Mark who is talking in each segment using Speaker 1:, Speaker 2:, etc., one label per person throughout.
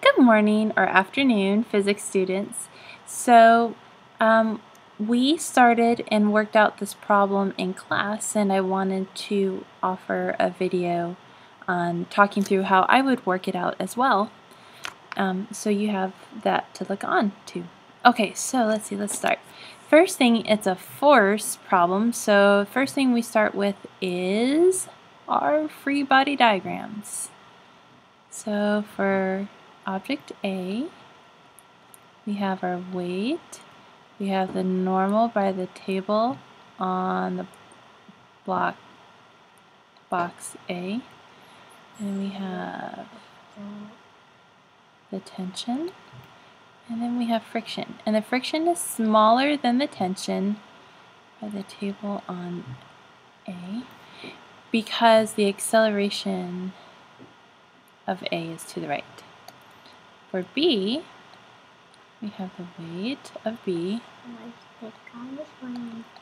Speaker 1: Good morning or afternoon, physics students. So we started and worked out this problem in class, and I wanted to offer a video on talking through how I would work it out as well. So you have that to look on to. Okay, so let's start. First thing, it's a force problem, so first thing we start with is our free body diagrams. So for object A, we have our weight, we have the normal by the table on the box A, and we have the tension, and then we have friction. And the friction is smaller than the tension by the table on A because the acceleration of A is to the right. For B, we have the weight of B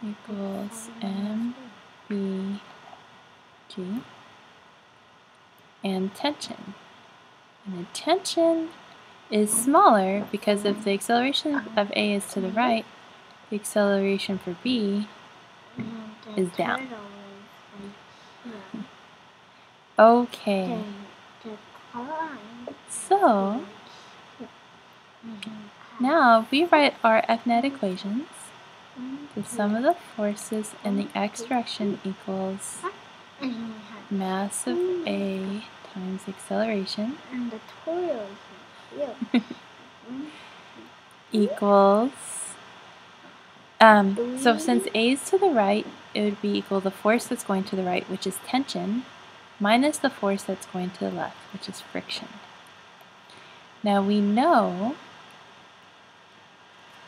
Speaker 1: equals mBg and tension. And the tension is smaller because if the acceleration of A is to the right, the acceleration for B is down. Okay. So now we write our F-net equations. The sum of the forces in the x direction equals mass of A times acceleration equals, so since A is to the right, it would be equal to the force that's going to the right, which is tension, minus the force that's going to the left, which is friction. Now we know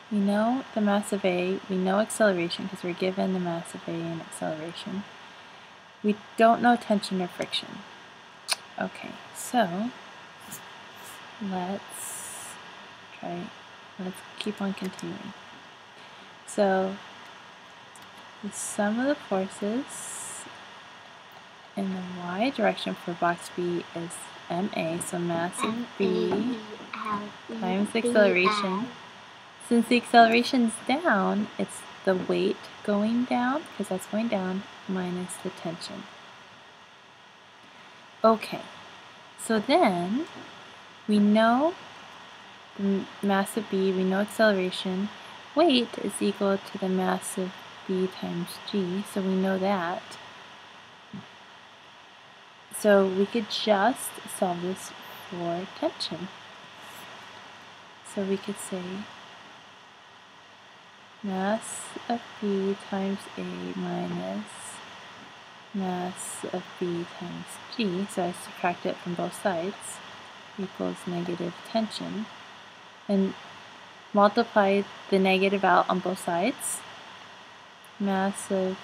Speaker 1: the mass of A, we know acceleration because we're given the mass of A and acceleration. We don't know tension or friction. Okay, so let's keep on continuing. So the sum of the forces in the y direction for box B is ma, so mass of B times the acceleration. Since the acceleration's down, it's the weight going down, because that's going down, minus the tension. Okay, so then we know the mass of B, we know acceleration. Weight is equal to the mass of B times G, so we know that. So we could just solve this for tension. So we could say mass of B times A minus mass of B times G, so I subtract it from both sides, equals negative tension. And multiply the negative out on both sides. Mass of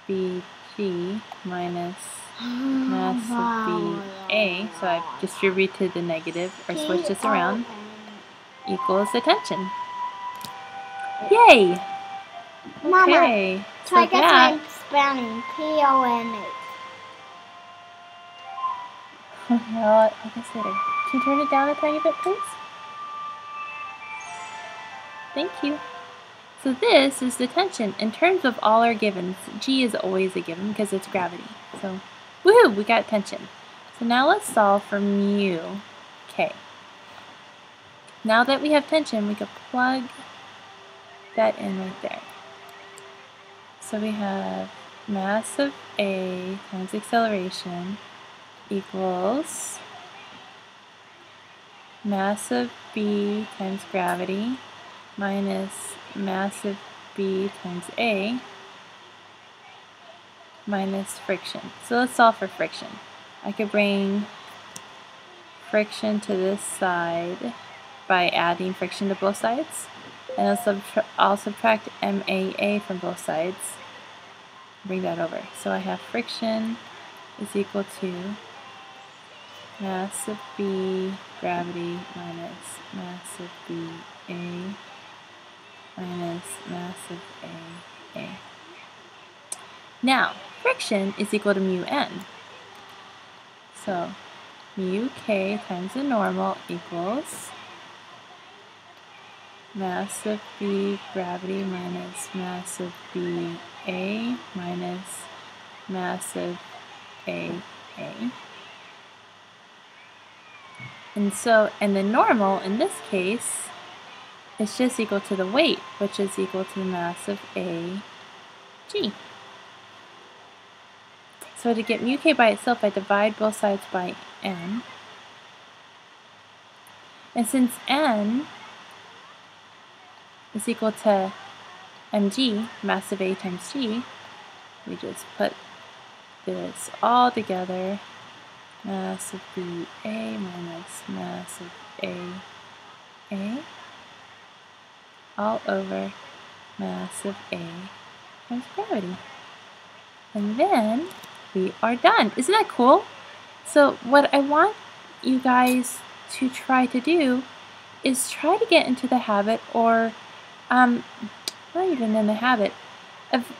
Speaker 1: BG minus mass of BA, so I've distributed the negative, or switched this around, equals the tension. Yay! Okay,
Speaker 2: so I guess I'm spelling P-O-N-A.
Speaker 1: Well, I'll guess later. Can you turn it down a tiny bit, please? Thank you. So this is the tension. In terms of all our givens, G is always a given because it's gravity. So, woohoo, we got tension. So now let's solve for mu K. Now that we have tension, we could plug that in right there. So we have mass of A times acceleration equals mass of B times gravity minus mass of B times A minus friction. So let's solve for friction. I could bring friction to this side by adding friction to both sides, and I'll subtract MAA from both sides. Bring that over. So I have friction is equal to mass of B gravity minus mass of B A minus mass of A. Now, friction is equal to mu n. So mu k times the normal equals mass of B gravity minus mass of B A minus mass of A. And the normal in this case is just equal to the weight, which is equal to the mass of A G. So to get mu k by itself, I divide both sides by n. And since n is equal to mg, mass of A times g, we just put this all together. Mass of B A minus mass of A all over mass of A times gravity. And then we are done. Isn't that cool? So what I want you guys to try to do is try to get into the habit, or not even in the habit, of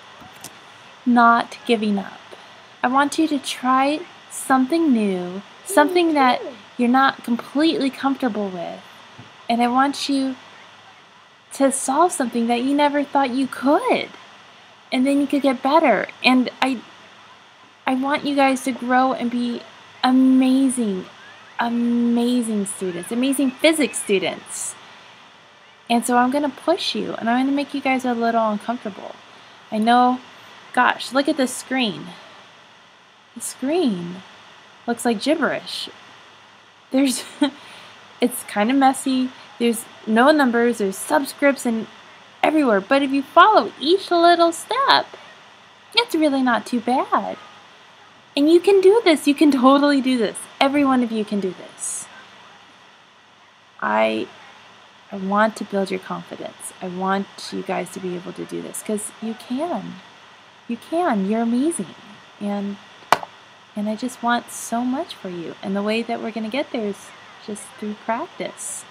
Speaker 1: not giving up. I want you to try something new, something that you're not completely comfortable with. And I want you to solve something that you never thought you could. And then you could get better. And I want you guys to grow and be amazing students, amazing physics students. And so I'm going to push you, and I'm going to make you guys a little uncomfortable. I know, gosh, look at the screen. The screen looks like gibberish. It's kind of messy. There's no numbers, there's subscripts and everywhere. But if you follow each little step, it's really not too bad. And you can do this. You can totally do this. Every one of you can do this. I want to build your confidence. I want you guys to be able to do this because you can. You can. You're amazing. And I just want so much for you. And the way that we're going to get there is just through practice.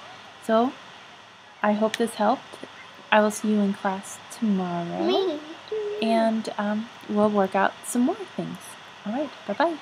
Speaker 1: So I hope this helped. I will see you in class tomorrow. And we'll work out some more things. All right. Bye-bye.